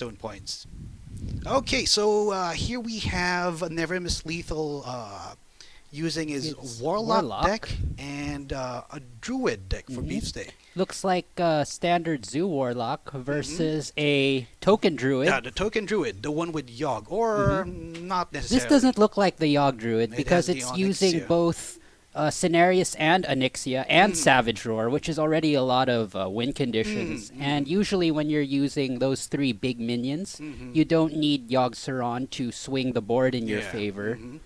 Hearthstone points. Okay, so here we have Nvrmislethal using his It's Warlock Warlock. deck and a Druid deck for hmm Beefsteak. Looks like a standard Zoo Warlock Mm-hmm. versus a Token Druid. The token Druid, the one with Yogg, hmm or not This necessarily. doesn't look like the Yogg Druid It because has the it's Onyx, using yeah. both Cenarius and Onyxia and Mm, Savage Roar, which is already a lot of win mm, conditions. mm, And usually when you're using those three big minions, mm-hmm. you don't need Yogg Saron to swing the board in your Yeah. favor. Mm-hmm.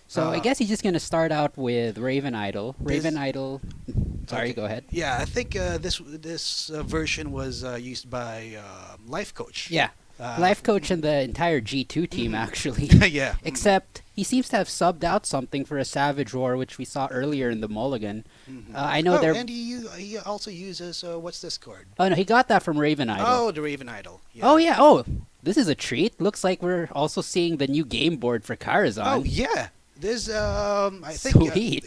So I Uh, guess he's just going to start out with Raven Idol. Raven this Idol. Sorry, Okay. go ahead. Yeah, I think this version was used by Life Coach. Yeah. Life coach and the entire G2 team, mhm. actually. Yeah. Except he seems to have subbed out something for a Savage Roar, which we saw earlier in the Mulligan. I know Oh, they're. and he also uses what's this card? Oh, no, he got that from Raven Idol. Oh, the Raven Idol. Yeah. Oh, yeah. Oh, this is a treat. Looks like we're also seeing the new game board for Karazhan. Oh, yeah. This I think Sweet.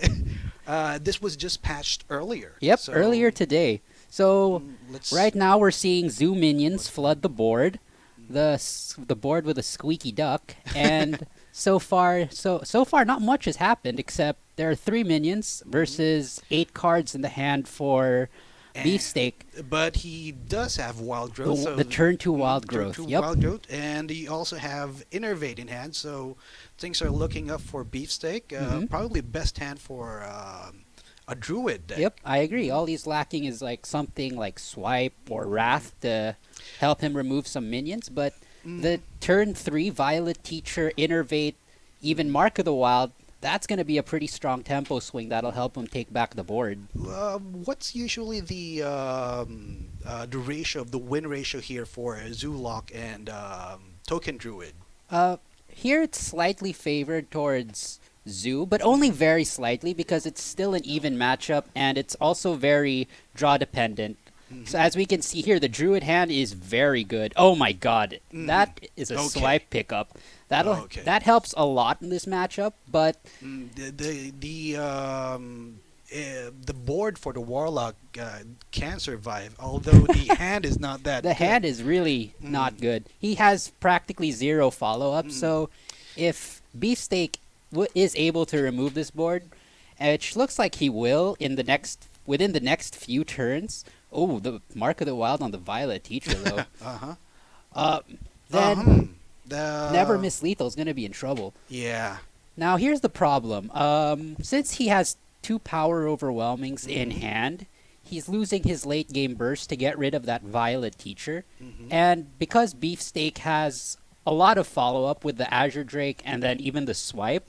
this was just patched earlier. Yep, So, earlier today. So let's right now we're seeing Zoo minions flood the board, the board with a squeaky duck, and so far not much has happened except there are 3 minions versus 8 cards in the hand for and- Beefsteak. But he does have Wild Growth. The, so the turn to wild turn growth. to Yep. Wild Growth, and you also have Innervate in hand. So things are looking up for Beefsteak. Mhm. Probably best hand for a Druid deck. Yep, I agree. All he's lacking is like something like Swipe or Wrath to help him remove some minions, but the turn 3 Violet Teacher, Innervate, even Mark of the Wild, that's going to be a pretty strong tempo swing that'll help him take back the board. What's usually the ratio of the win ratio here for Zoolock and Token Druid? Here it's slightly favored towards Zoo, but only very slightly because it's still an even matchup and it's also very draw dependent. So as we can see here, the Druid hand is very good. Oh my god, that is a Okay. swipe pickup. Okay. That helps a lot in this matchup, but The board for the Warlock can survive, although the hand is not that the good. hand is really not good. He has practically 0 follow-up, so if Beefsteak is able to remove this board, which looks like he will within the next few turns. Oh, the Mark of the Wild on the Violet Teacher, though. Uh-huh. Then The Nvrmislethal is going to be in trouble. Yeah. Now, here's the problem. Since he has 2 power overwhelmings in hand, he's losing his late game burst to get rid of that Violet Teacher. And because Beefsteak has a lot of follow-up with the Azure Drake and then even the Swipe,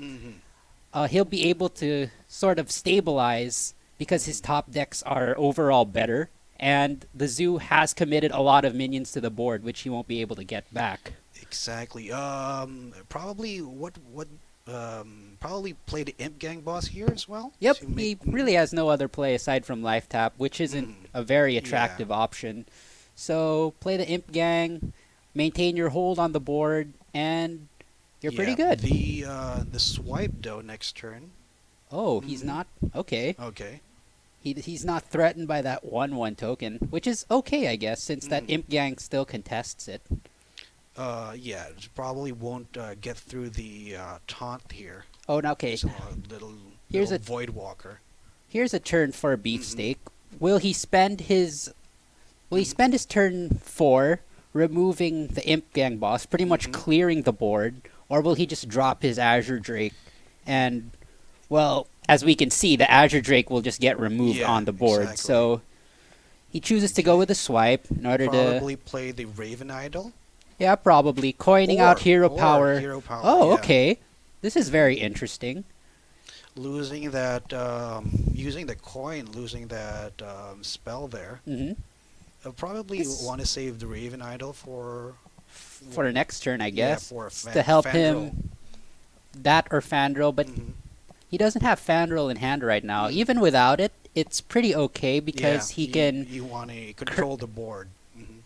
he'll be able to sort of stabilize because his top decks are overall better. And the Zoo has committed a lot of minions to the board, which he won't be able to get back. Exactly. Probably play the Imp Gang boss here as well. Yep, to he make- really has no other play aside from Life Tap, which isn't a very attractive option. So play the Imp Gang, maintain your hold on the board, and you're pretty Yeah, good. The swipe though next turn. Oh, he's not? Okay. Okay. He's not threatened by that 1/1 token, which is okay, I guess, since that Imp Gang still contests it. Yeah, it probably won't get through the taunt here. Oh, now, okay. It's a little, Here's little a- Void Walker. Here's a turn for Beefsteak. Will he spend his turn 4 removing the Imp Gang boss, pretty much clearing the board, or will he just drop his Azure Drake and, well, as we can see, the Azure Drake will just get removed Yeah, on the board. exactly. So he chooses to go with a swipe in order to, Probably play the Raven Idol. yeah, probably coining out Hero or Power. Hero Power. Oh, yeah. okay. This is very interesting. Losing that, using the coin, losing that spell there. hmm Probably This- want to save the Raven Idol for For the next turn, I yeah, guess, for to help Fandral. him. That or Fandral, but Mhm. he doesn't have Fandral in hand right now. Even without it, it's pretty okay because Yeah, he can. You want to control the board.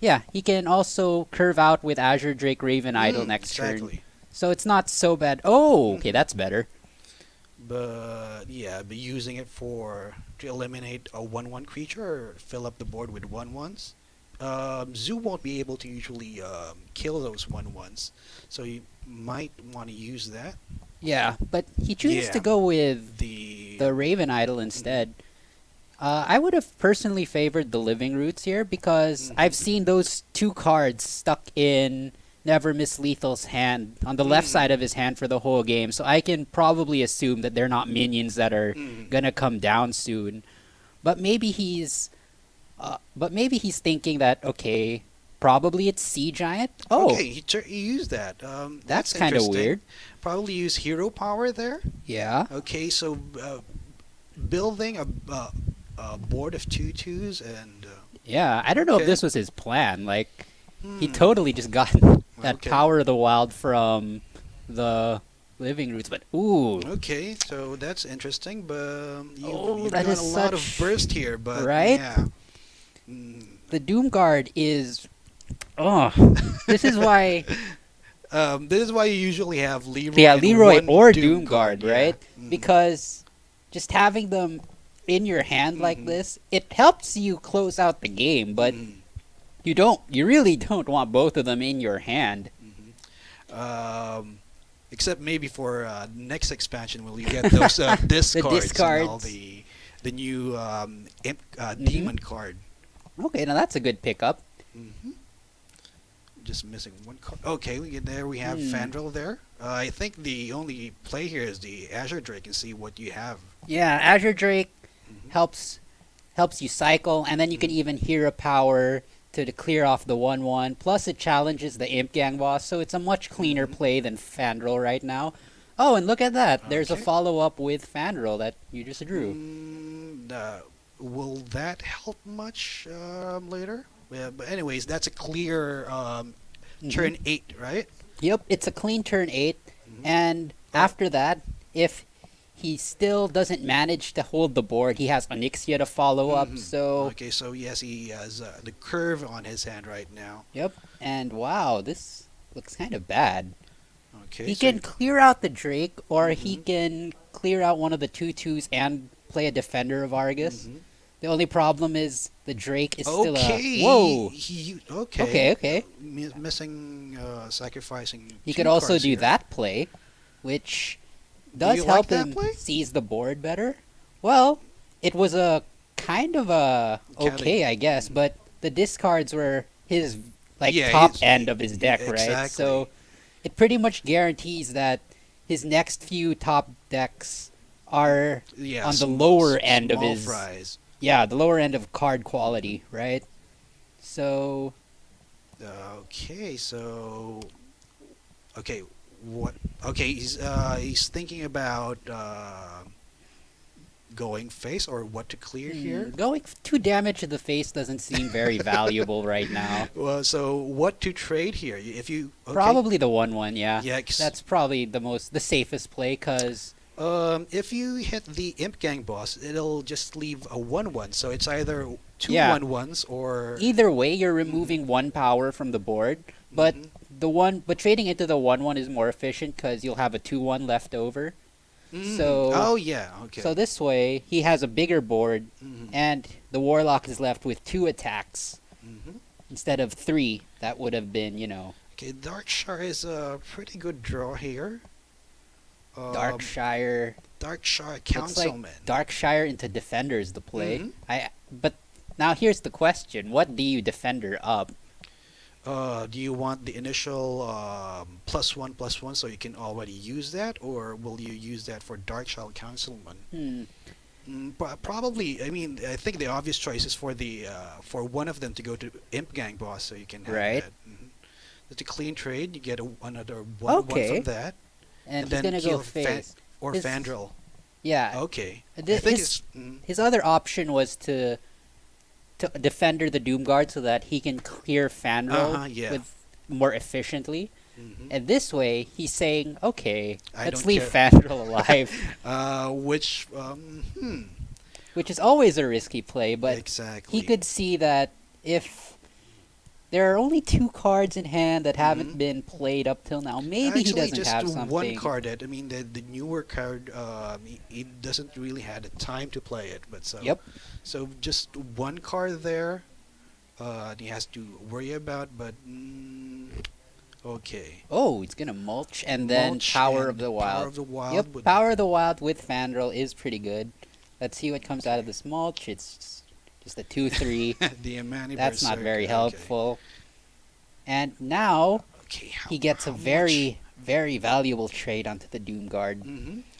Yeah, he can also curve out with Azure Drake Raven Idol next turn. Exactly. So it's not so bad. Oh, okay, that's better. But yeah, but using it to eliminate a 1/1 creature or fill up the board with 1/1s Zoo won't be able to usually kill those 1/1s, so you might want to use that. Yeah, but he chooses to Yeah, go with the the Raven Idol instead. I would have personally favored the Living Roots here because I've seen those two cards stuck in Nvrmislethal's hand on the left side of his hand for the whole game, so I can probably assume that they're not minions that are gonna come down soon. But maybe he's thinking that okay, probably it's Sea Giant. Oh, Okay, he used that. that's That's kind of interesting. weird. Probably use hero power there. Yeah. Okay, so building a board of 2/2s and Yeah, I don't know if okay. this was his plan. Like, he Hmm, totally just got that okay. Power of the Wild from the Living Roots. But, ooh. Okay, so that's interesting, but Oh, you've that got is a lot of such... burst here, but Right? yeah. Mm. The Doom Guard is... Oh, this is why... This is why you usually have Leroy Yeah, and Leroy one or Doom Doom Guard, yeah. right? Because just having them in your hand like this, it helps you close out the game, but you really don't want both of them in your hand. Except maybe for next expansion will you get those discards and all discards. the new demon card. Okay, now that's a good pickup. Just missing one card. Okay, there we have Fandral there. I think the only play here is the Azure Drake and see what you have. Yeah, Azure Drake helps you cycle, and then you can even hero power to clear off the 1/1. Plus, it challenges the Imp Gang boss, so it's a much cleaner play than Fandral right now. Oh, and look at that! There's a Okay. follow-up with Fandral that you just drew. Will that help much later? Yeah, but anyways, that's a clear turn 8, right? Yep, it's a clean turn 8, and after that, if he still doesn't manage to hold the board, he has Onyxia to follow up, so... Okay, so yes, he has the curve on his hand right now. Yep, and wow, this looks kind of bad. Okay, He so can clear out the Drake, or he can clear out one of the 2/2s and play a Defender of Argus. The only problem is the Drake is still okay. a... Whoa! Okay. Okay. Missing, sacrificing. He two could also cards do here. that play, which Do does you help like that him play? seize the board better. Well, it was a kind of a okay, I guess, but the discards were his Yeah, top his- end of his deck, right? exactly. So it pretty much guarantees that his next few top decks are Yeah, on the sm- lower end of small his fries. yeah, the lower end of card quality, right? So Okay, so okay, what? Okay, he's thinking about going face or what to clear here. going 2 damage to the face doesn't seem very valuable right now. Well, so what to trade here? If you okay. Probably the 1/1, yeah. Yeah, 'cause, That's probably the safest play because if you hit the Imp Gang boss, it'll just leave a 1/1. So it's either two Yeah. 1/1s or either way you're removing 1 power from the board, but but trading into the 1/1 is more efficient because you'll have a 2/1 left over. So oh yeah, okay. so this way he has a bigger board Mhm. and the Warlock is left with 2 attacks Mhm. instead of 3. That would have been, Okay, Darkshire is a pretty good draw here. Darkshire. Darkshire Looks Councilman. like Darkshire into Defenders the play. Mhm. But now here's the question: what do you Defender up? Do you want the initial +1/+1 so you can already use that, or will you use that for Darkshire Councilman? Probably. I mean, I think the obvious choice is for the for one of them to go to Imp Gang boss, so you can have Right. that. It's a clean trade. You get another 1/1 Okay. from that, And he's then gonna go kill face. or His- Fandral. Yeah. Okay. I Thi- think his- it's. His other option was to Defender the Doom Guard so that he can clear Fandral Yeah. with more efficiently. Mhm. And this way, he's saying, okay, I let's don't leave care. Fandral alive, Which which is always a risky play, but exactly. he could see that if there are only 2 cards in hand that haven't been played up till now, maybe he Actually, doesn't just have one something. card that I mean the newer card he doesn't really had the time to play it, but so Yep. so just one card there. he has to worry about. But okay, Oh, it's gonna mulch and then Mulch Power of and the Power Wild. of the Wild. Yep, would- Power of the Wild with Fandral is pretty good. Let's see what comes out of this mulch. It's just a 2/3. the Amani That's not Berserker, very okay. helpful. And now Okay, he gets a very, very valuable trade onto the Doom Guard.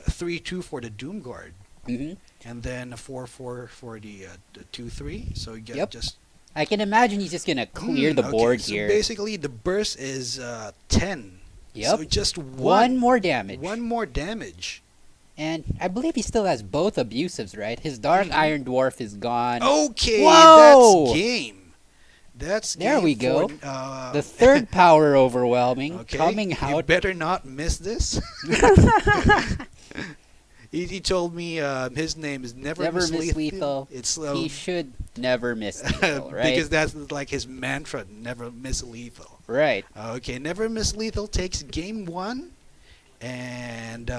A 3/2 for the Doom Guard, hmm and then a 4/4 for the 2/3. So you get Yep. just I can imagine he's just gonna clear the okay, board so here. basically, the burst is 10. Yep. So just One more damage. One more damage. And I believe he still has both abusives, right? His Dark Iron Dwarf is gone. Okay, Whoa! that's game. That's There game we go. For, The third power overwhelming okay, coming you out. better not miss this. he told me his name is Nvrmislethal. It's He should never miss lethal, right? because that's like his mantra: never miss lethal. Right. Okay, never miss lethal takes game 1. And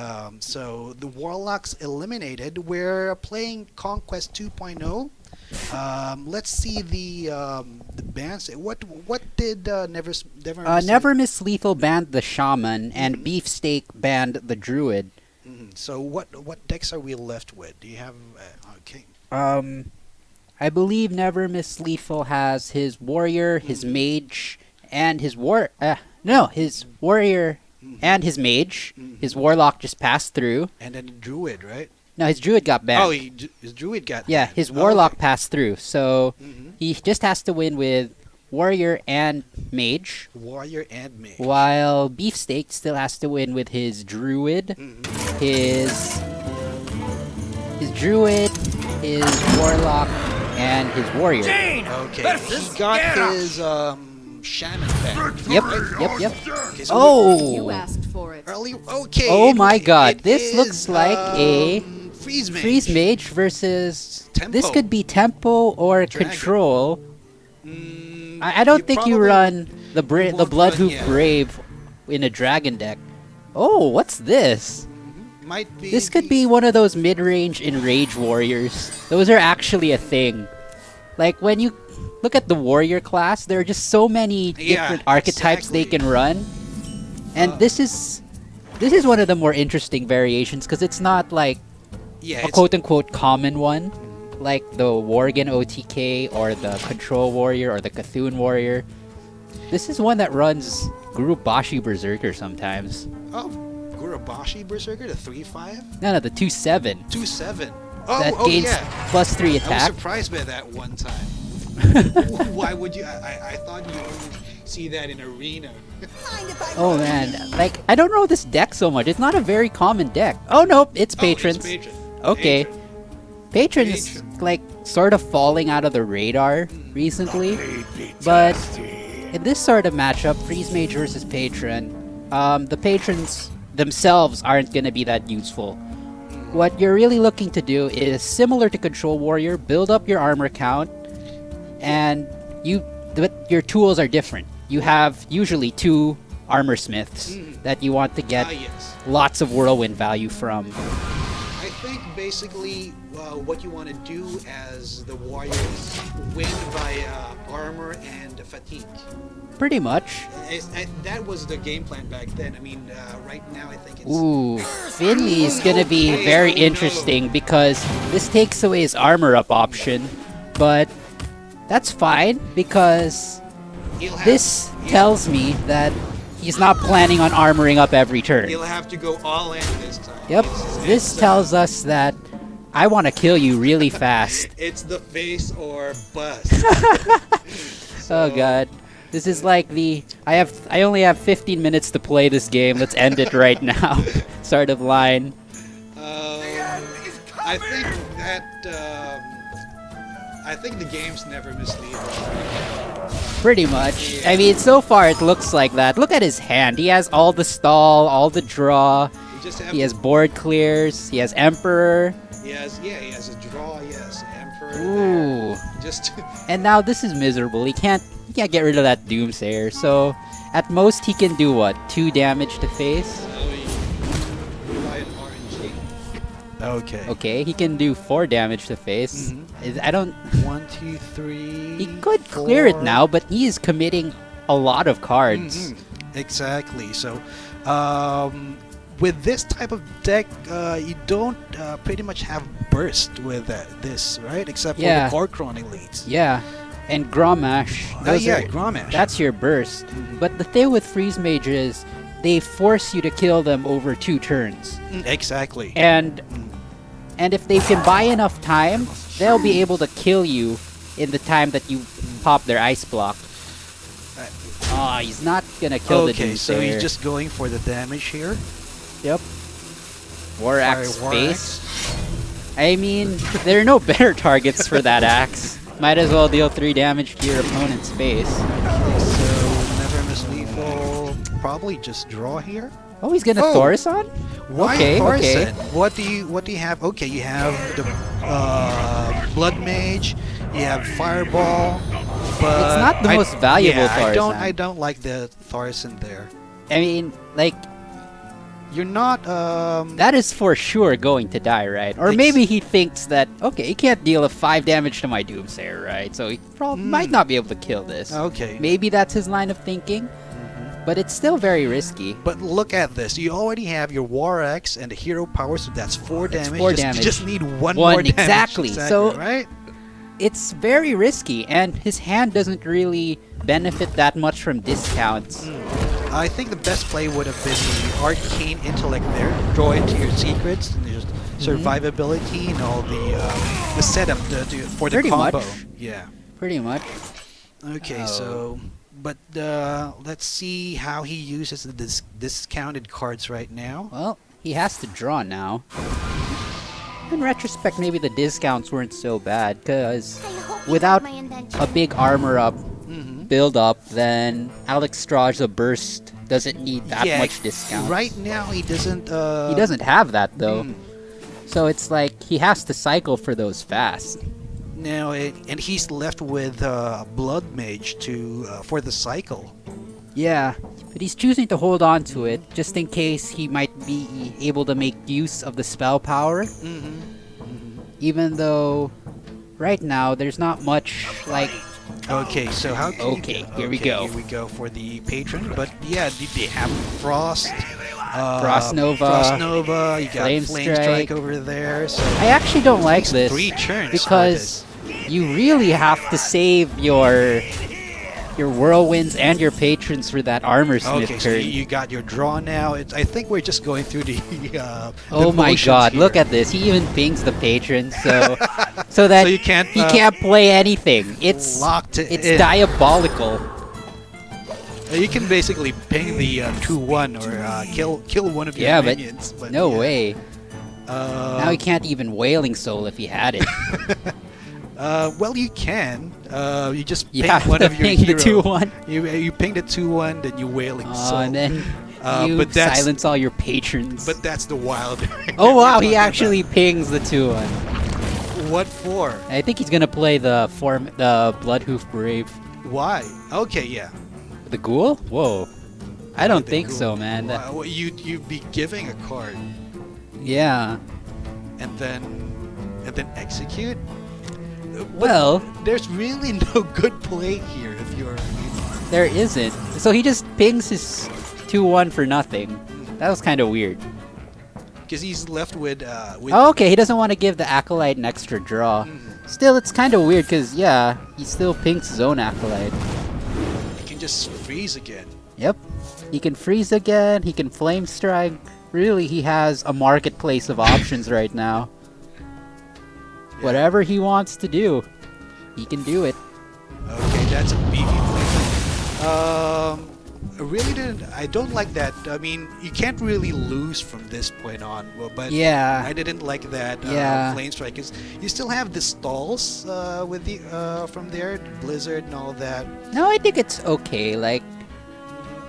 so the Warlocks eliminated. We're playing Conquest 2.0. Let's see the bans. What did Nvrmislethal banned the Shaman, and Beefsteak banned the Druid. So what decks are we left with? Do you have okay? I believe Nvrmislethal has his Warrior, his Mage, and his his Warrior and his Mage. His Warlock just passed through. And then the Druid, right? No, his Druid got banned. Oh, his Druid got Yeah, banned. his Oh, Warlock okay. passed through, so he just has to win with Warrior and Mage, Warrior and Mage. while Beefsteak still has to win with his Druid, his Druid, his Warlock, and his Warrior. Okay, he got his Shaman banned. Yep. Okay, so You Oh, asked for it. early. Okay. oh my God! it This is, looks like a Freeze Mage. Freeze Mage versus. Tempo. This could be Tempo or Dragon. Control. Mm, I don't think you probably run the won't Bloodhoof run, yeah. Brave in a dragon deck. Oh, what's this? might be. This could be one of those mid-range Enrage Warriors. Those are actually a thing. Like, when you look at the Warrior class, there are just so many Yeah, different archetypes they exactly. can run. And this is one of the more interesting variations, because it's not like Yeah, a it's, quote-unquote common one, like the Worgen OTK or the Control Warrior or the Cthulhu Warrior. This is one that runs Gurubashi Berserker sometimes. oh, Gurabashi Berserker, the 3/5, No, the 2/7. 2/7. That Oh, gains yeah. +3 I was attack. surprised by that one time. Why would you? I thought you only see that in arena. Oh man, like, I don't know this deck so much. It's not a very common deck. Oh nope, it's Patrons. Oh, it's Patron. Okay. Patron. Patron is like sort of falling out of the radar recently, but in this sort of matchup, Freeze Mage versus Patron, the Patrons themselves aren't going to be that useful. What you're really looking to do is similar to Control Warrior, build up your armor count, and but your tools are different. You have usually 2 armor smiths that you want to get Yes. lots of whirlwind value from. I think basically what you want to do as the Warriors win by armor and fatigue. Pretty much. That was the game plan back then. I mean, right now I think it's. Ooh, Finley is gonna be Okay, very oh no. interesting because this takes away his armor up option, but that's fine because He'll have, this tells me that he's not planning on armoring up every turn. He'll have to go all in this time. Yep, this tells us that I want to kill you really fast. It's the face or bust. Oh god. This is like I only have 15 minutes to play this game. Let's end it right now. Sort of line. I think that I think the game's never misleading. Pretty much. I mean, so far it looks like that. Look at his hand. He has all the stall, all the draw. You just have He has board clears. He has Emperor. he has a draw. Yes, Emperor. Ooh. There. Just And now this is miserable. He can't get rid of that Doomsayer. So at most he can do what? 2 damage to face. rely on RNG. Okay. Okay, he can do 4 damage to face. I don't. 1, 2, 3. He could clear it 4. now, but he is committing a lot of cards. Exactly. So, with this type of deck, you don't pretty much have burst with this, right? Except for the Korkron elites. Yeah, and Grommash. Grommash. That's your burst. But the thing with Freeze Mage is they force you to kill them over 2 turns. Exactly. And if they can buy enough time, they'll be able to kill you in the time that you pop their ice block. Oh, he's not gonna kill the Doomsayer. Okay, so he's just going for the damage here. Yep. War Axe face. I mean, there are no better targets for that axe. Might as well deal 3 damage to your opponent's face. Okay, so Nvrmislethal probably just draw here. Oh, he's gonna Thaurissan? Why Thaurissan? What do you have? Okay, you have the Blood Mage, you have Fireball, but it's not the most valuable Thaurissan. I don't like the Thaurissan there. I mean, like, you're not that is for sure going to die, right? Or maybe he thinks that, okay, he can't deal a 5 damage to my Doomsayer, right? So he probably might not be able to kill this. Okay. Maybe that's his line of thinking. But it's still very risky. But look at this. You already have your War Axe and the Hero Power, so that's 4 damage. 4 damage. You just need one more damage. Exactly. So, right? It's very risky, and his hand doesn't really benefit that much from discounts. I think the best play would have been the Arcane Intellect there. Draw into your secrets and just survivability and all the setup for the combo. Yeah. Pretty much. Okay, so... But let's see how he uses the discounted cards right now. Well, he has to draw now. In retrospect, maybe the discounts weren't so bad, because without a big armor up build up, then Alex Straj's burst doesn't need that much discount. Right now, he doesn't... He doesn't have that, though. So it's like he has to cycle for those fast. Now, and he's left with Blood Mage for the cycle. Yeah, but he's choosing to hold on to it, just in case he might be able to make use of the spell power. Even though, right now, there's not much, like... Okay, so how can here we go. Here we go for the Patron, but yeah, they have Frost... Frost Nova, you got Flame Strike over there. So I actually don't like this 3 turns because you really have to save your whirlwinds and your patrons for that armor smith turn. So you got your draw now. I think we're just going through the oh my god, here. look at this. He even pings the patrons so that he can't play anything. It's locked it's diabolical. You can basically ping the 2-1 or kill one of your minions. But no way. Now he can't even Wailing Soul if he had it. Well, you can. You just ping have one to of your ping heroes. the 2-1. You ping the 2-1, then you Wailing Soul. And then you silence all your patrons. But that's the wild. Oh wow, he actually pings the 2-1. What for? I think he's gonna play the Bloodhoof Brave. Why? Okay, yeah. The Ghoul? Whoa. I don't think so, man. Well, you'd be giving a card. Yeah. And then execute? Well, there's really no good play here if you're... There isn't. So he just pings his 2-1 for nothing. That was kind of weird. Because he's left with... Oh, okay, he doesn't want to give the Acolyte an extra draw. Still, it's kind of weird because, yeah, he still pings his own Acolyte. Just freeze again. Yep. He can freeze again, he can flame strike. Really, he has a marketplace of options right now. Yeah. Whatever he wants to do, he can do it. Okay, that's a beefy play. I don't like that. I mean, you can't really lose from this point on. But yeah, I didn't like that flame strike. Cause you still have the stalls with the from there, Blizzard and all that. No, I think it's okay. Like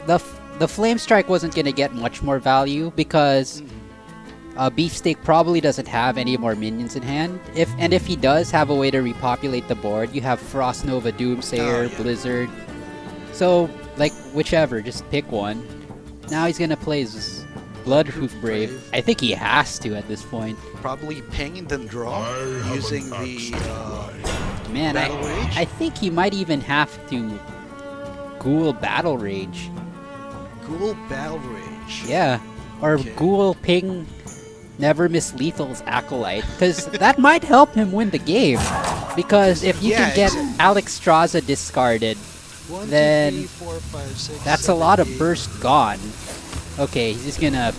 the flame strike wasn't gonna get much more value because Beefsteak probably doesn't have any more minions in hand. If he does have a way to repopulate the board, you have Frost Nova, Doomsayer, Blizzard. So, like, whichever, just pick one. Now he's gonna play his Bloodhoof Brave. I think he has to at this point. Probably ping and then draw using the Man, Battle Rage? I think he might even have to Ghoul Battle Rage. Ghoul Battle Rage. Yeah. Or Okay. Ghoul Ping Nvrmislethal's Acolyte. Because that might help him win the game. Because if you can get Alex Straza discarded, 1, then 2, 3, 4, 5, 6, that's 7, a lot of 8. burst gone. Okay, he's just gonna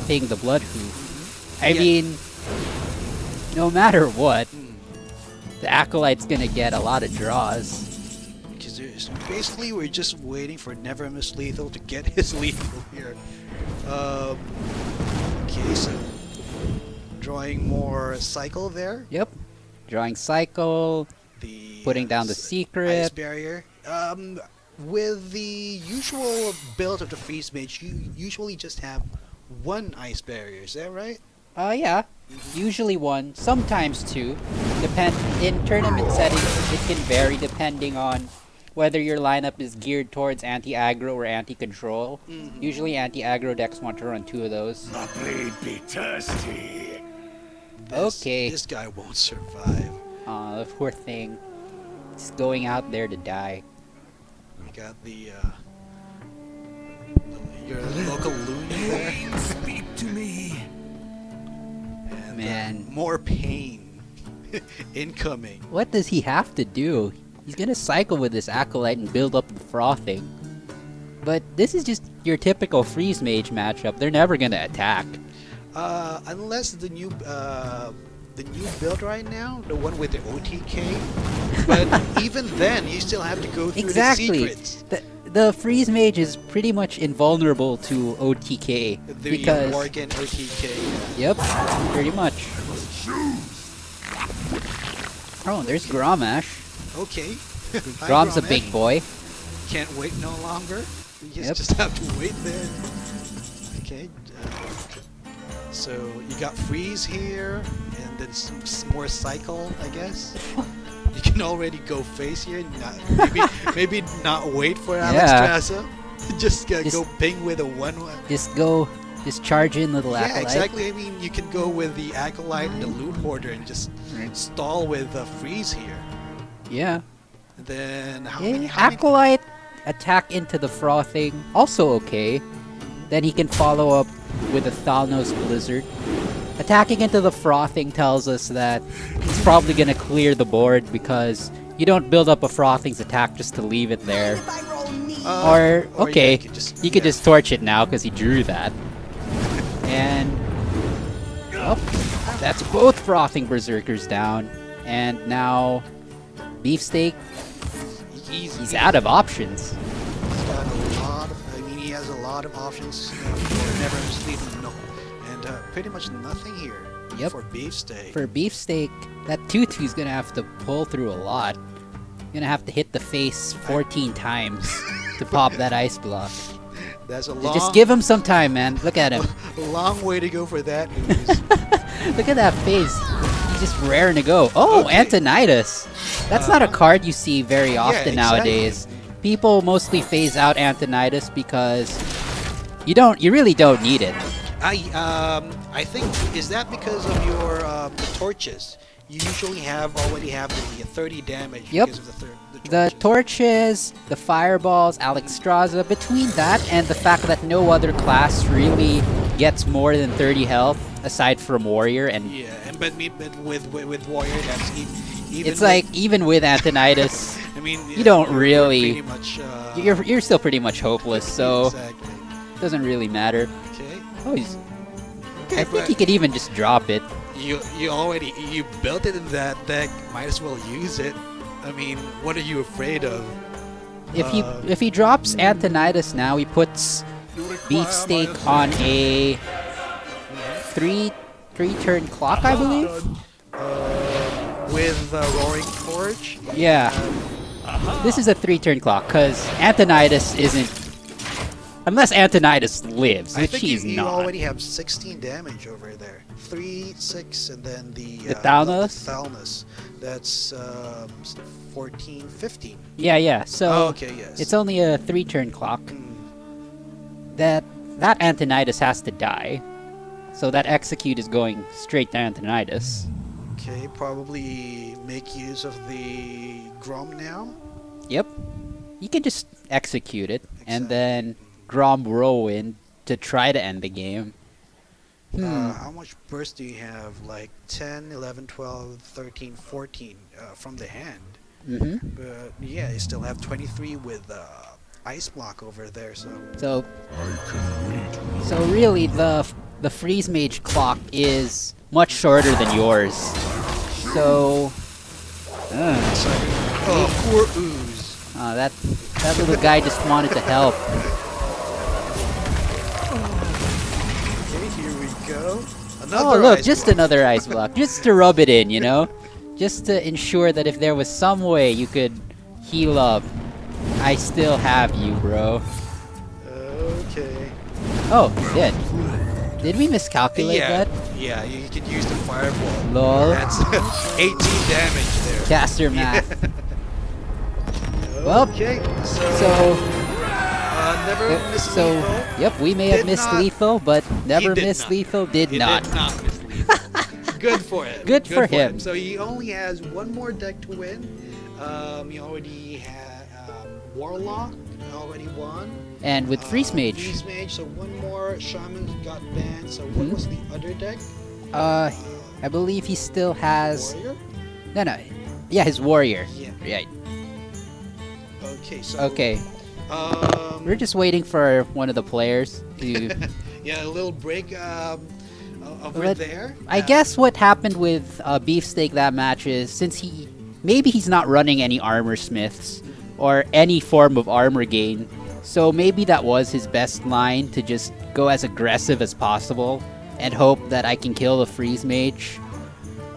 ping the Blood Hoof. I mean, no matter what, the Acolyte's gonna get a lot of draws. Because basically we're just waiting for Nvrmislethal to get his lethal here. Okay, so drawing more cycle there. Yep. Drawing Cycle, The putting down the ice Secret. barrier. With the usual build of the Freeze Mage, you usually just have one ice barrier. Is that right? Yeah. Usually one, sometimes two. In tournament settings, it can vary depending on whether your lineup is geared towards anti-aggro or anti-control. Usually anti-aggro decks want to run two of those. My blade be thirsty. Okay. This guy won't survive. The poor thing. He's going out there to die. We got your local loon there. Speak to me. And, Man. more pain incoming. What does he have to do? He's gonna cycle with this Acolyte and build up the Frothing. But this is just your typical Freeze Mage matchup. They're never gonna attack. Unless the new build right now, the one with the OTK. But even then, you still have to go through the secrets. The Freeze Mage is pretty much invulnerable to OTK. The because Morgan OTK. Yep, pretty much. Oh, there's Grommash. Okay. Hi, Grom's a Grommash. big boy. Can't wait no longer. You Yep. just have to wait there. Okay. So you got freeze here, and then some more cycle, I guess. You can already go face here. Maybe not wait for Alex Straza. Just go ping with a 1/1. Just charge in little Yeah, Acolyte. exactly. I mean, you can go with the Acolyte and the Loot Hoarder and just stall with freeze here. Yeah. And then how Yeah, many? Acolyte attack into the Frothing, also okay. Then he can follow up with a Thalnos Blizzard. Attacking into the Frothing tells us that he's probably gonna clear the board because you don't build up a Frothing's attack just to leave it there. Or okay, yeah, you could just torch it now because he drew that. And that's both Frothing Berserkers down. And now Beefsteak, he's out of options. He's got a lot of. I mean, he has a lot of options for Nvrmislethal, no, and pretty much nothing here. Yep. For Beefsteak. For Beefsteak, that 2/2's gonna have to pull through a lot. Gonna have to hit the face 14 times to pop that ice block. That's a long. Just give him some time, man. Look at him. A long way to go for that news. Look at that face. He's just raring to go. Oh, Okay. Antonidas. That's not a card you see very often exactly. nowadays. People mostly phase out Antonidas because you really don't need it. I think is that because of your the torches. You usually already have the 30 damage Yep. because of the The torches, the fireballs, Alex Straza, between that and the fact that no other class really gets more than 30 health aside from Warrior, and Yeah, but with Warrior, that's even. it's like even with Antonidas, I mean, you don't you're really. pretty much. You're still pretty much hopeless, so Exactly. it doesn't really matter. Okay. Oh, Okay, I think he could even just drop it. You built it in that deck. Might as well use it. I mean, what are you afraid of? If he drops Antonidas now, he puts Beefsteak on a three turn clock, I believe. With Roaring Forge. Yeah. This is a 3-turn clock because Antonidas isn't. Unless Antonidas lives, I which think he's you not. already have 16 damage over there. 3, 6, and then the Thalnos? The Thalnos. That's 14, 15. Yeah. So Oh, okay, yes. it's only a 3-turn clock. That Antonidas has to die. So that execute is going straight to Antonidas. Okay, probably make use of the Grom now. Yep. You can just execute it and Exactly. then Grom Whirlwind to try to end the game. How much burst do you have? Like 10, 11, 12, 13, 14 from the hand. Mm-hmm. But yeah, you still have 23 with Ice Block over there, so... So I can wait. So really, the freeze mage clock is much shorter than yours. So, Oh, poor Ooze. that little guy just wanted to help. Okay, here we go. Oh Another look, ice just block. another ice block, just to rub it in, you know, just to ensure that if there was some way you could heal up, I still have you, bro. Okay. Oh, shit. Did we miscalculate Yeah, that? yeah, you could use the fireball. Lol. That's 18 damage there. Caster math. Well, Okay, So, never miss so, lethal. yep, we may have Did missed not- lethal, but never did missed not. lethal did He not. did not miss lethal. Good for him. Good for him. So he only has one more deck to win. He already had Warlock, already won. And with Freeze Mage, Freeze Mage, so one more. Shaman got banned. So what was the other deck? I believe he still has. Warrior? No. Yeah, his warrior. Yeah. Right. Okay, so... Okay. We're just waiting for one of the players to. yeah, a little break over Let- there. I guess what happened with Beefsteak that match is since maybe he's not running any armor smiths or any form of armor gain, so maybe that was his best line to just go as aggressive as possible and hope that I can kill the freeze mage.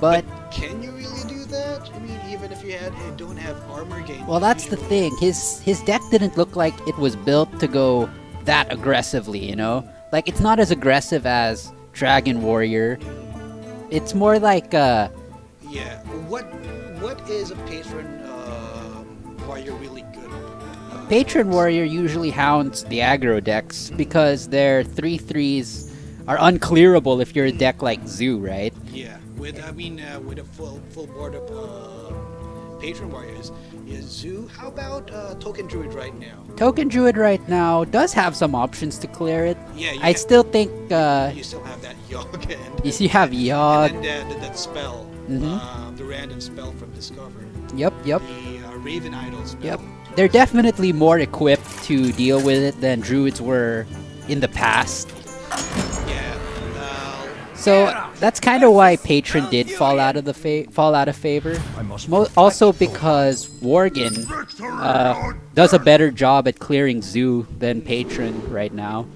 But Can you really do that? I mean, even if you don't have armor gain. well, that's the thing. His deck didn't look like it was built to go that aggressively, you know? Like it's not as aggressive as Dragon Warrior. It's more like Yeah. What is a patron warrior really good? Patron Warrior usually hounds the aggro decks because their 3/3s are unclearable if you're a deck like Zoo, right? Yeah. With a full board of patron warriors is Zoo. How about Token Druid right now? Token Druid right now does have some options to clear it. Yeah. I still think you still have that Yogg and you have Yogg. and then that spell, Mhm. the random spell from Discover, Yep. the Raven Idol spell. Yep. They're definitely more equipped to deal with it than Druids were in the past. Yeah. So that's kind of why Patron did fall out of favor. Also because Worgen does a better job at clearing Zoo than Patron right now.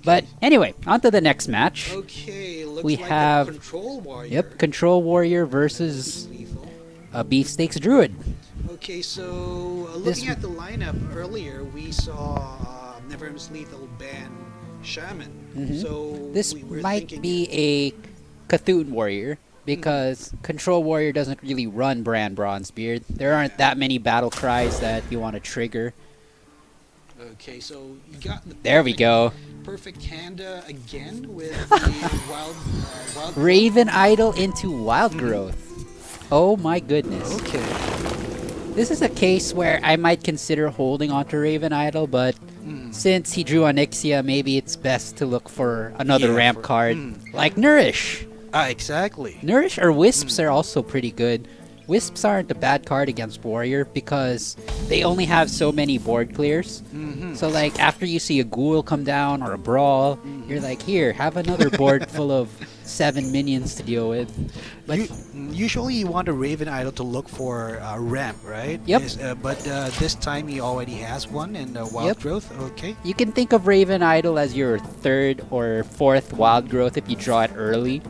But anyway, on to the next match. Okay. Looks We like have- a Control Warrior. Yep, Control Warrior versus Lethal. Beefsteak's Druid. Okay, so This- looking at the lineup earlier, we saw Nvrmislethal ban Shaman. So This we were might thinking, be a Cthulhu Warrior because Control Warrior doesn't really run Brand Bronzebeard. There aren't that many battle cries that you want to trigger. Okay, so you got the There we go. perfect hand again with the wild. Raven Idol into Wild Growth. Oh my goodness. Okay. This is a case where I might consider holding onto Raven Idol, but since he drew Onyxia, maybe it's best to look for another Yeah, ramp card like Nourish. Exactly. Nourish or Wisps are also pretty good. Wisps aren't a bad card against Warrior because they only have so many board clears. So like after you see a Ghoul come down or a Brawl, you're like, here, have another board full of 7 minions to deal with. But Usually you want a Raven Idol to look for ramp, right? Yep. Yes, but this time he already has one in Wild Yep. Growth. Okay. you can think of Raven Idol as your 3rd or 4th Wild Growth if you draw it early.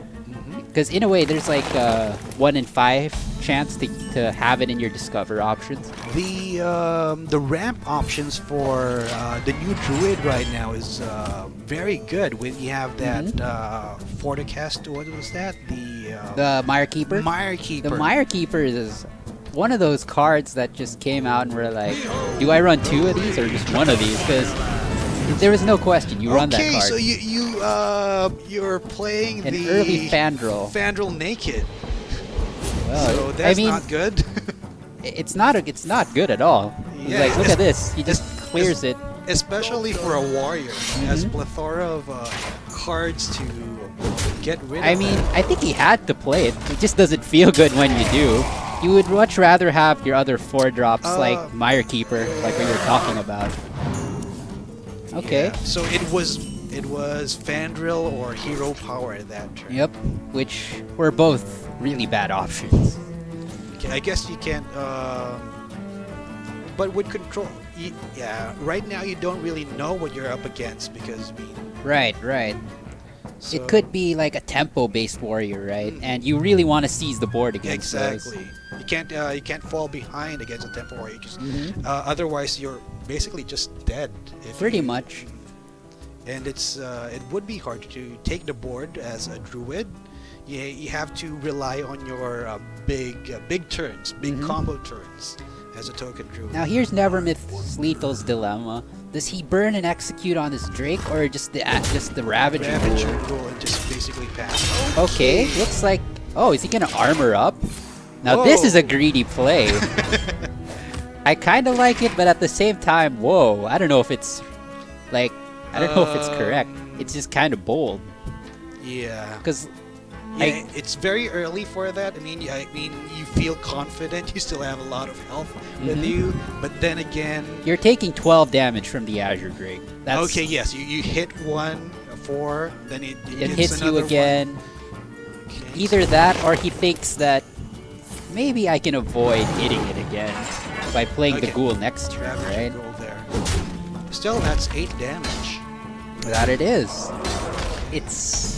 Because in a way, there's like a 1 in 5 chance to have it in your Discover options. The ramp options for the new Druid right now is very good. When you have that Forticast, what was that? The Mire Keeper? Mire Keeper. The Mire Keeper is one of those cards that just came out and we're like, do I run 2 of these or just 1 of these? Because there was no question, you run that Okay, card. so you're playing An the early Fandral. Fandral naked. Well, So that's I mean, not good. it's not good at all. Yeah, Like, look it's- at this. He just it's- clears it. Especially for a warrior. He has plethora of cards to get rid of. I mean, I think he had to play it. It just doesn't feel good when you do. You would much rather have your other 4-drops like Mire Keeper, like what you're talking about. Okay. Yeah. So it was Fandril or Hero Power that turn. Yep. Which were both really bad options. Okay, I guess you can't. But with control, yeah. Right now you don't really know what you're up against because I mean. Right, right. So, It could be like a tempo-based warrior, right? And you really want to seize the board against exactly. those. You can't fall behind against a tempo warrior. Otherwise, you're basically just dead. Pretty much. And it would be hard to take the board as a druid. You have to rely on your big turns, big combo turns as a token druid. Now here's Nvrmistlethal's dilemma. Does he burn and execute on his Drake, or just the Ravager Ravager Ghoul? Ghoul and just basically pass. Okay, looks like... Oh, is he gonna armor up? Now this is a greedy play. I kind of like it, but at the same time, whoa, I don't know if it's... Like, I don't know if it's correct. It's just kind of bold. Yeah. Because... Yeah, it's very early for that. I mean, you feel confident. You still have a lot of health with you, but then again, You're taking 12 damage from the Azure Drake. That's, okay, yes, you hit 4, then it It hits hits you another again. one. Okay. Either that, or he thinks that maybe I can avoid hitting it again by playing the Okay. Ghoul next turn, Ravager right? Ghoul there. Still, that's 8 damage. That it is. It's...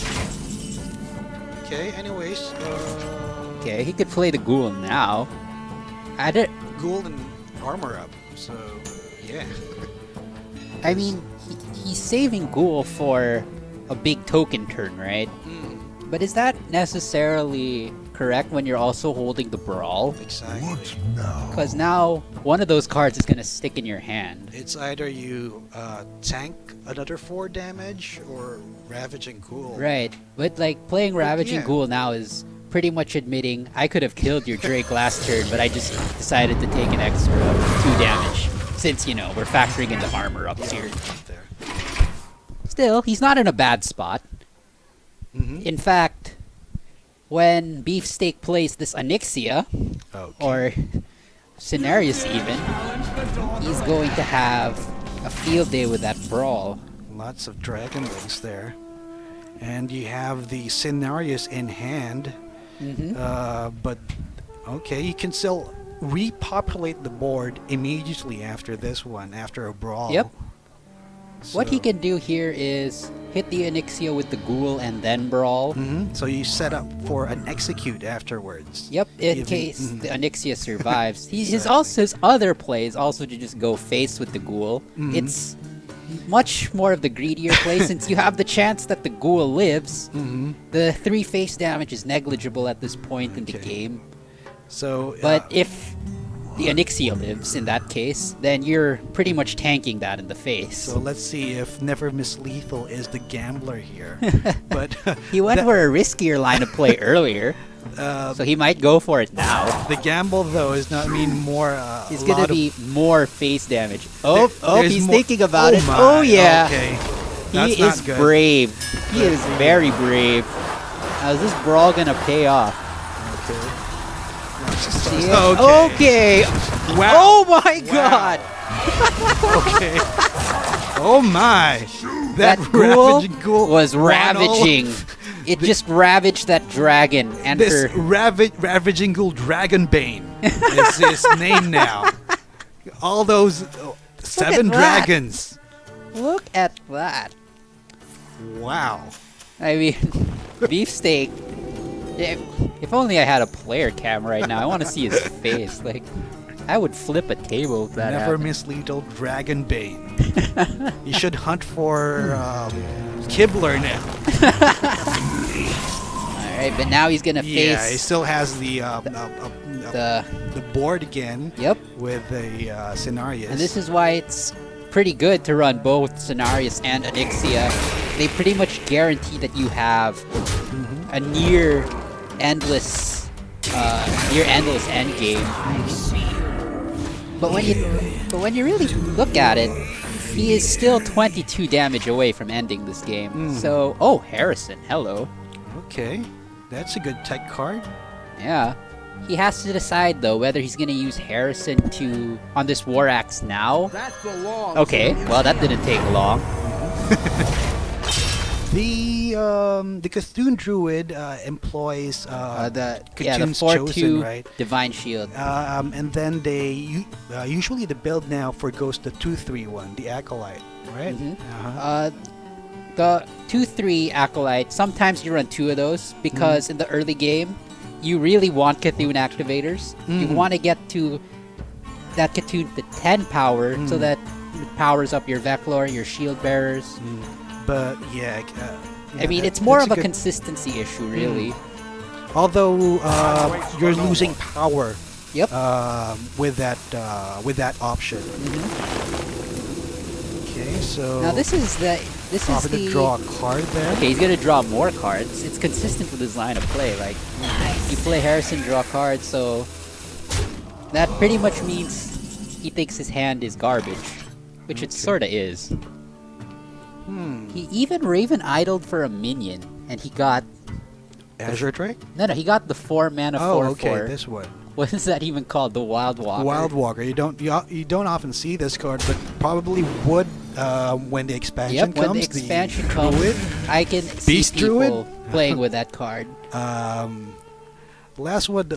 Okay, anyways, Okay, he could play the Ghoul now. Ghoul and armor up, so yeah. I mean, he's saving Ghoul for a big token turn, right? But is that necessarily correct when you're also holding the Brawl? Exactly. What now? Because now one of those cards is going to stick in your hand. It's either you tank another 4 damage or Ravaging Ghoul. Right, but like playing Ravaging yeah. Ghoul now is pretty much admitting I could have killed your Drake last turn, but I just decided to take an extra 2 damage. Since, you know, we're factoring in the armor ups here. There. Still, he's not in a bad spot. In fact, when Beefsteak plays this Onyxia, Okay. or Cenarius even, he's going to have a field day with that Brawl. Lots of dragon wings there. And you have the Cenarius in hand. But, okay, you can still repopulate the board immediately after this one, after a brawl. Yep. What he So- can do here is hit the Onyxia with the Ghoul and then Brawl. So you set up for an execute afterwards. Yep, in Even- case the Onyxia survives. His Exactly. his other play is also to just go face with the Ghoul. It's much more of the greedier play since you have the chance that the Ghoul lives. The 3 face damage is negligible at this point in the Okay. game. So, But if the Onyxia lives in that case, then you're pretty much tanking that in the face. so let's see if Nvrmislethal is the gambler here. But He went for a riskier line of play earlier, so he might go for it now. the gamble though is not more. It's a gonna lot of- be more face damage. Oh, there's he's more- thinking about it. my, Oh yeah, Okay. That's he not is good. brave. He is very brave. Now is this Brawl gonna pay off? Okay. See it? Okay. Okay. Wow. Oh my God! Okay. Oh my. That Ghoul Ravaging Ghoul was won all- ravaging. It just ravaged that dragon and This her. Ravaging Ghoul Dragonbane is his name now. All those 7 that. dragons. Look at that. Wow. I mean, Beefsteak. If only I had a player cam right now. I want to see his face. Like, I would flip a table if that Never happened. mislead Dragonbane. You should hunt for Kibler now. Alright, but now he's gonna Yeah, he face still has the board again. Yep. With the Cenarius. And this is why it's pretty good to run both Cenarius and Onyxia. They pretty much guarantee that you have a near endless near endless endgame. But when you really look at it, he is still 22 damage away from ending this game. So, oh, Harrison, hello. Okay, that's a good tech card. Yeah. He has to decide though whether he's gonna use Harrison on this War Axe now. Okay, well that didn't take long. The Cthulhu Druid employs The Cthulhu's 4/2 Chosen, right? Divine Shield. And then they usually the build now forgoes the 2/3 the Acolyte, right? The 2/3 Acolyte. Sometimes you run 2 of those because in the early game, you really want Cthulhu activators. You want to get to that Cthulhu to 10 power so that it powers up your Veclor, your Shield Bearers. But yeah, I mean, it's more of a consistency issue, really. Although you're losing power. Yep. With that option. Okay, so Now this is the to draw a card there. Okay, he's gonna draw more cards. It's consistent with his line of play. Like, you play Harrison, draw cards, so that pretty much means he thinks his hand is garbage, which it sorta is. He even Raven idled for a minion, and he got Azure Drake? no, he got the 4 mana 4/4. Okay, this one. What is that even called? The Wild Walker. Wild Walker. You don't often see this card, but probably would when the expansion comes. When the expansion comes, I can see Beast people Druid? playing with that card. The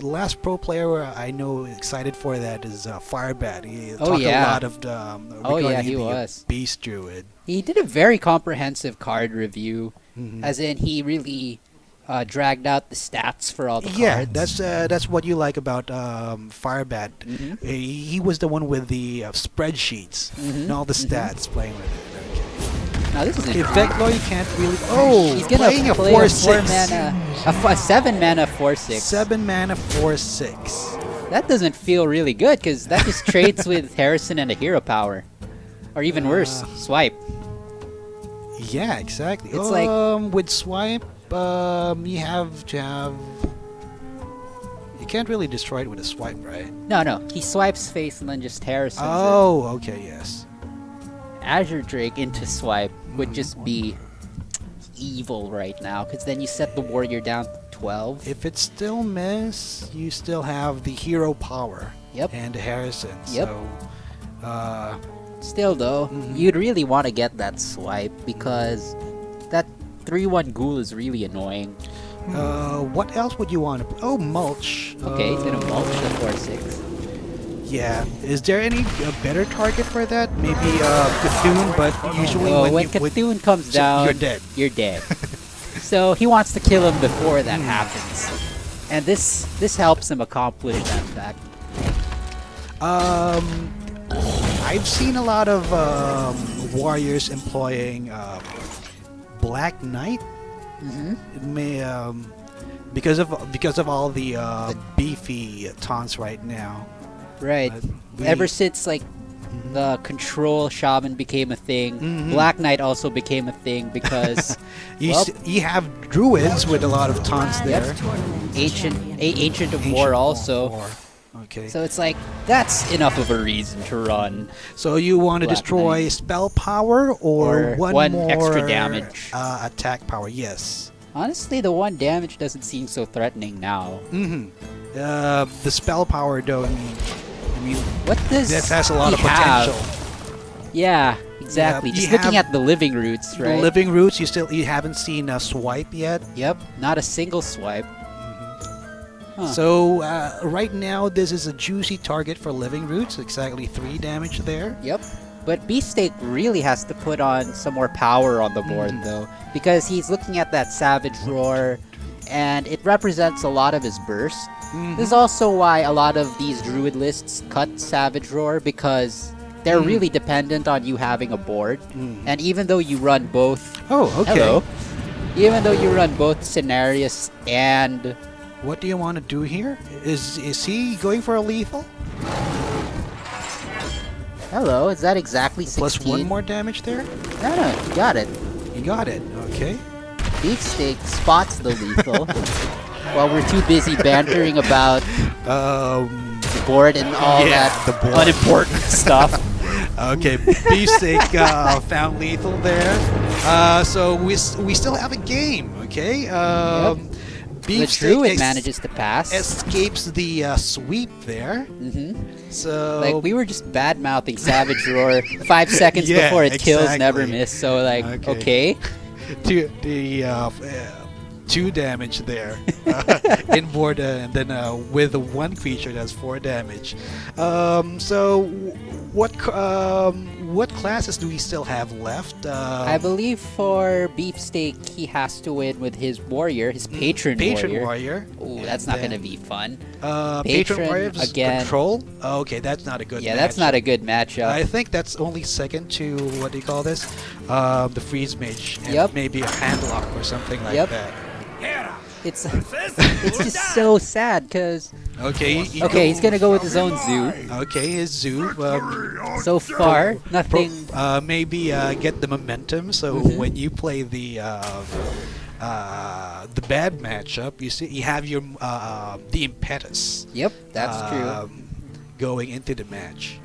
last pro player I know excited for that is Firebat. He Oh, talked yeah. a lot of regarding he the was. Beast Druid. He did a very comprehensive card review, as in he really dragged out the stats for all the Yeah, cards. that's what you like about Firebat. He was the one with the spreadsheets and all the stats playing with it. Okay. Now this is Okay, interesting. Veclor, you can't really. Oh, He's gonna playing a play 4/6. 4 7 mana 4/6. 7 mana 4/6. That doesn't feel really good because that just trades with Harrison and a hero power, or even worse, swipe. Yeah, exactly. It's like- with swipe, you have to have. You can't really destroy it with a swipe, right? No, he swipes face and then just Harrisons it. Oh, okay, yes. Azure Drake into swipe would just be evil right now, because then you set the warrior down to 12. If it's still miss, you still have the hero power. Yep. And Harrison. Yep. So, Still though, you'd really want to get that swipe because that 3/1 ghoul is really annoying. what else would you want to? Oh, mulch. Okay, he's gonna mulch the 4/6. Yeah. Is there any better target for that? Maybe Cthulhu, but usually When Cthulhu comes down, you're dead. You're dead. So he wants to kill him before that happens, and this helps him accomplish that fact. I've seen a lot of warriors employing Black Knight. It may because of all the beefy taunts right now. Right. Ever since like the control shaman became a thing, Black Knight also became a thing because You have druids with a lot of taunts there. Ancient of War also. Okay. So it's like that's enough of a reason to run. So you want to Black destroy Knight. spell power or One more extra damage. Attack power? Yes. Honestly, the 1 damage doesn't seem so threatening now. The spell power, though. I mean, What does that has a lot he of potential. have? Yeah, exactly. Yeah, Just you looking have at the living roots, right? The living roots. You haven't seen a swipe yet. Yep, not a single swipe. Huh. So right now, this is a juicy target for living roots. Exactly 3 damage there. Yep. But Beefsteak really has to put on some more power on the board, though, because he's looking at that Savage Roar, and it represents a lot of his burst. This is also why a lot of these Druid lists cut Savage Roar, because they're really dependent on you having a board. And even though you run both... Oh, okay. Hello. Even though you run both Cenarius and... What do you want to do here? Is he going for a lethal? Hello, is that exactly 16? Plus 1 more damage there? No, you got it. You got it. Okay. Beefsteak spots the lethal. while we're too busy bantering about the board and all that the board. unimportant stuff. Okay, Beefsteak found lethal there. So we still have a game. Okay. The Beefsteak Druid manages to pass. escapes the sweep there. So Like, we were just bad-mouthing Savage Roar 5 seconds Yeah, before it kills exactly. Nvrmiss, so like, okay. Two damage there in board, and then with one creature that's 4 damage. So what classes do we still have left? I believe for Beefsteak, he has to win with his warrior, his patron warrior. Ooh, that's not gonna be fun. Patron Patron warrior versus again. control. Okay, that's not a good. Yeah, that's not a good matchup. I think that's only second to what do you call this? The freeze mage. And Yep. maybe a handlock or something like Yep. that. It's just so sad because Okay. he's gonna go with his own zoo. Okay, his zoo. So far, nothing. Maybe get the momentum. So when you play the bad matchup, you have your the impetus. Yep, that's true. Going into the match.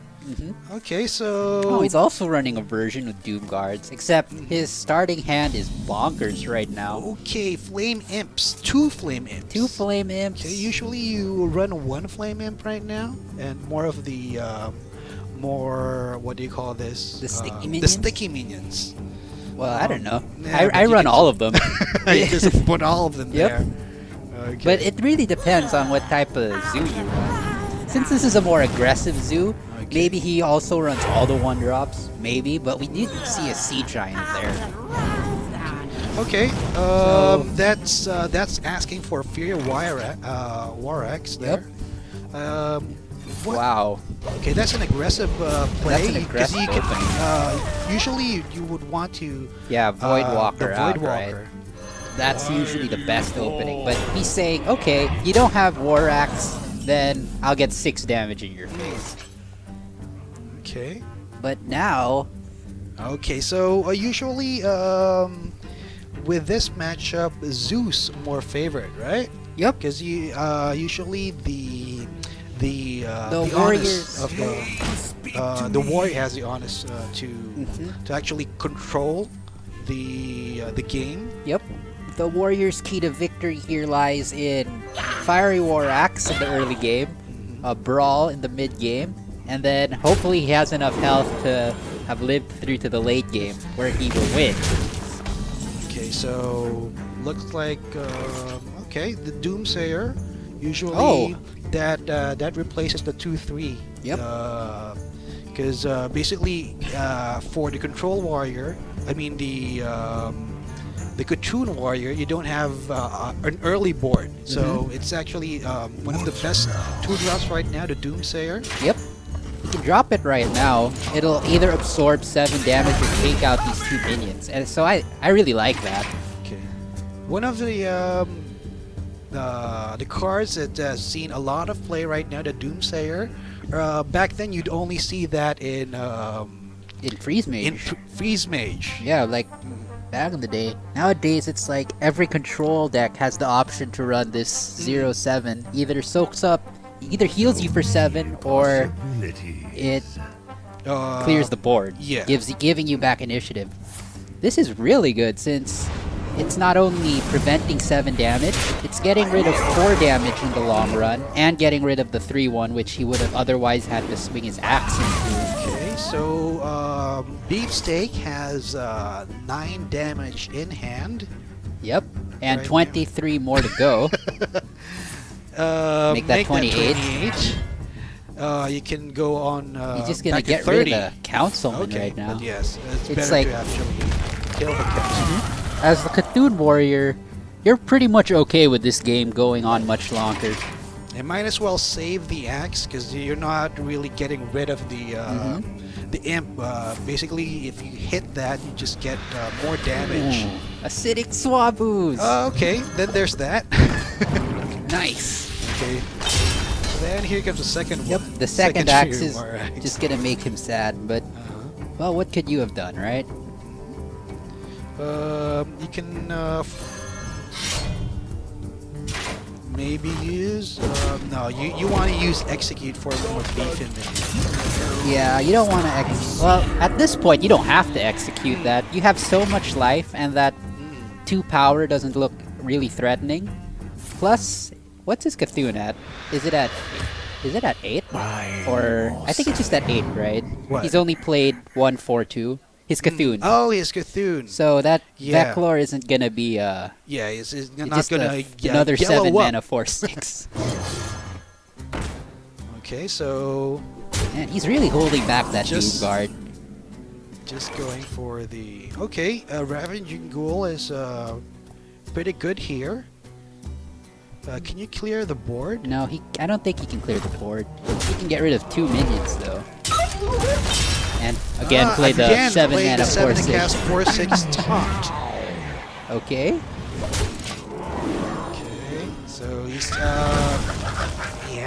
Okay, so Oh, he's also running a version with Doom Guards, except his starting hand is bonkers right now. okay, flame imps, 2 flame imps. 2 Flame Imps. Okay, usually you run 1 flame imp right now, and more of the more what do you call this? The sticky The minions? sticky minions. Well, I don't know. Yeah, but I you run can- all of them. You just put all of them Yep. there. Okay. But it really depends on what type of zoo you run. Since this is a more aggressive zoo, maybe he also runs all the 1-drops. Maybe, but we did see a Sea Giant there. Okay, that's asking for Fury Warax there. What? Wow. Okay, that's an aggressive play. That's an 'cause aggressive you can, opening. usually you would want to Yeah, Voidwalker the out, Voidwalker. right? That's usually the best opening. But he's saying, okay, you don't have War Axe, then I'll get 6 damage in your face. Okay. But now, Okay, so usually with this matchup, Zeus more favorite, right? yep, Because you usually the The honest Warriors. of the warrior has the honest to actually control the game. yep. The Warriors' key to victory here lies in Fiery War Axe in the early game, a Brawl in the mid game, and then hopefully he has enough health to have lived through to the late game where he will win. Okay, so looks like okay, the Doomsayer usually Oh. that replaces the 2/3. Yep. Because basically for the control warrior, I mean the Cocoon warrior, you don't have an early board, so it's actually one of the best 2-drops right now. The Doomsayer. Yep. You can drop it right now. It'll either absorb 7 damage or take out these 2 minions. And so I really like that. Okay. One of the cards that has seen a lot of play right now, the Doomsayer. Back then, you'd only see that in Freeze Mage. Freeze Mage. Yeah, like back in the day. Nowadays, it's like every control deck has the option to run this 0/7. Either soaks up, either heals you for 7, or it clears the board. yeah. Giving you back initiative. This is really good since it's not only preventing 7 damage, it's getting rid of 4 damage in the long run, and getting rid of the 3/1, which he would have otherwise had to swing his axe into. Okay, so Beefsteak has 9 damage in hand. Yep, and Right. 23 more to go. Make that 28. You can go on. He's just gonna back to get 30. rid of the Councilman Okay, right now. but yes, it's It's better like- to actually kill the Councilman. As the Cthulhu Warrior, you're pretty much okay with this game going on much longer. You might as well save the axe because you're not really getting rid of the imp. Basically, if you hit that, you just get more damage. Acidic Swabus! Okay, then there's that. Nice! Okay. Then here comes the second Yep, one. the second axe Fury is War Axe. just gonna make him sad, but, well, what could you have done, right? You can maybe use... no, you want to use execute for more beef in there. Yeah, you don't want to well, at this point, you don't have to execute that. You have so much life, and that 2 power doesn't look really threatening. Plus, what's his Cthulhu at? Is it at 8? Or I think it's just at 8, right? What? He's only played 1, 4, 2. His Cthulhu. Oh, his Cthulhu. So that Yeah. Veclor isn't gonna be Yeah, it's not just gonna another yellow 7 up. mana 4/6. Okay, so Man, he's really holding back that Just- Doom Guard. just going for the... Okay, Ravaging Ghoul is pretty good here. Can you clear the board? No, I don't think he can clear the board. He can get rid of 2 minions though. And again, play the 7 play mana the 7 and 4/6. cast 4/6 taunt. Okay. Okay, so he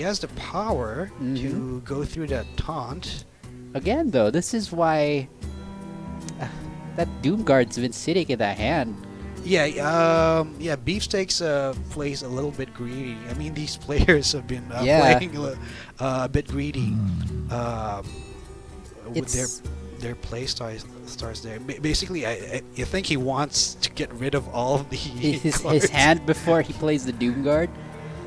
has the power to go through that taunt. Again though, this is why that Doom Guard's been sitting in that hand. Yeah, Beefsteak's plays a little bit greedy. I mean, these players have been Yeah. playing a bit greedy with It's- their play stars there. Basically, I think he wants to get rid of all of the his cards. hand before he plays the Doom Guard.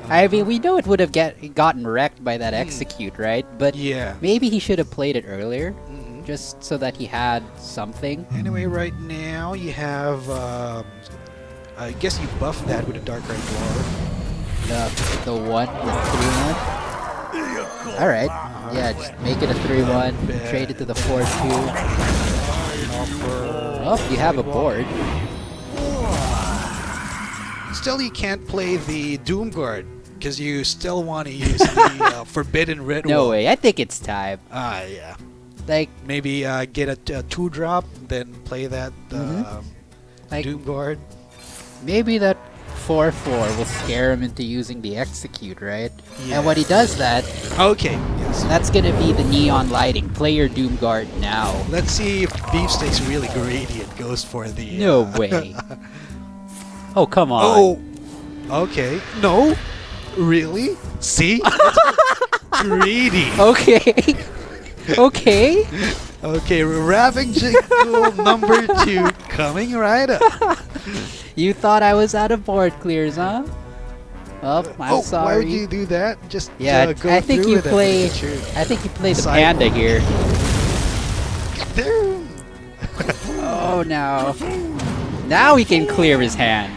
I mean, we know it would have gotten wrecked by that execute, right? But Yeah. maybe he should have played it earlier, Mhm. just so that he had something. Anyway, right now you have. I guess you buff that with a Dark Red Dwarf. The 3-1. All right, yeah, just make it a 3-1. Trade it to the 4-2. Oh, you have a board. Still, you can't play the Doom Guard because you still want to use the Forbidden Red No Wall. way. I think it's time. Yeah. Like, Maybe get a 2-drop, then play that Like- Doom Guard. maybe that 4/4 will scare him into using the execute, right? Yeah. And when he does that, Okay, yes. that's gonna be the neon lighting. Play your Doom Guard now. Let's see if Beefsteak's really greedy and goes for the... No way. Oh, come on. Oh! Okay. No? Really? See? Greedy. Okay. Okay. Okay, Ravaging Ghoul number 2 coming right up. You thought I was out of board clears, huh? Oh, I'm sorry. Why would you do that? Just Yeah, go I think through you with it. play. Sure. I think you play the Side- panda here. There. Oh no! Now he can clear his hand.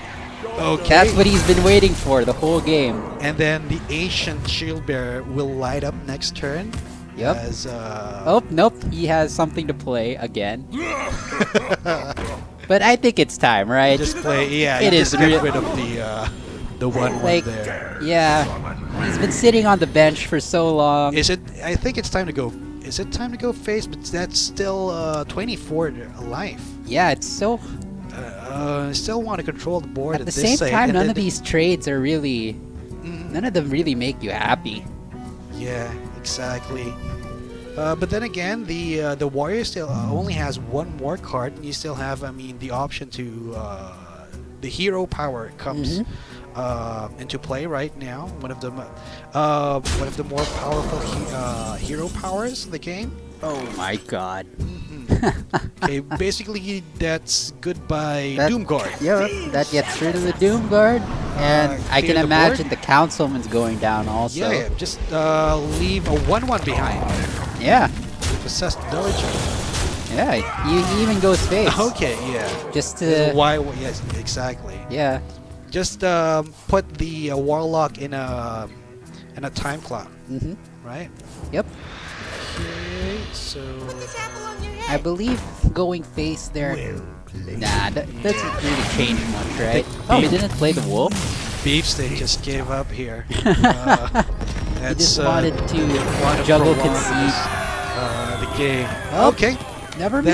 Okay. That's what he's been waiting for the whole game. And then the Ancient Shield Bearer will light up next turn. Yep. As, Oh nope, he has something to play again. But I think it's time, right? just play. Yeah. It you is just get real- rid of the 1/1 Like, there. yeah, he's been sitting on the bench for so long. Is it? I think it's time to go. Is it time to go face? But that's still 24 life. Yeah, it's so. Still want to control the board At the this same side, time, and none then of these trades are really. Mhm. None of them really make you happy. Yeah, exactly. But then again, the warrior still only has 1 more card, and you still have, I mean, the option to the hero power comes into play right now. One of the more powerful hero powers in the game. Oh my god. Okay, basically that's goodbye That- Doom Guard. Yeah, that gets rid of the Doom Guard, and I clear can the imagine board? the Councilman's going down also. Yeah, just leave a 1/1 behind. Yeah, Possessed Villager. yeah, he even goes face. Okay, yeah. Just Why? Yes, exactly. yeah, Just put the warlock in a time clock, right? yep. Okay, so I believe going face there. Nah, that doesn't really change much, right? Oh, he didn't play the wolf. Beefsteak just gave up here. He That's just wanted to wanted to juggle prolong concede. the game. Oh, Okay. Never That-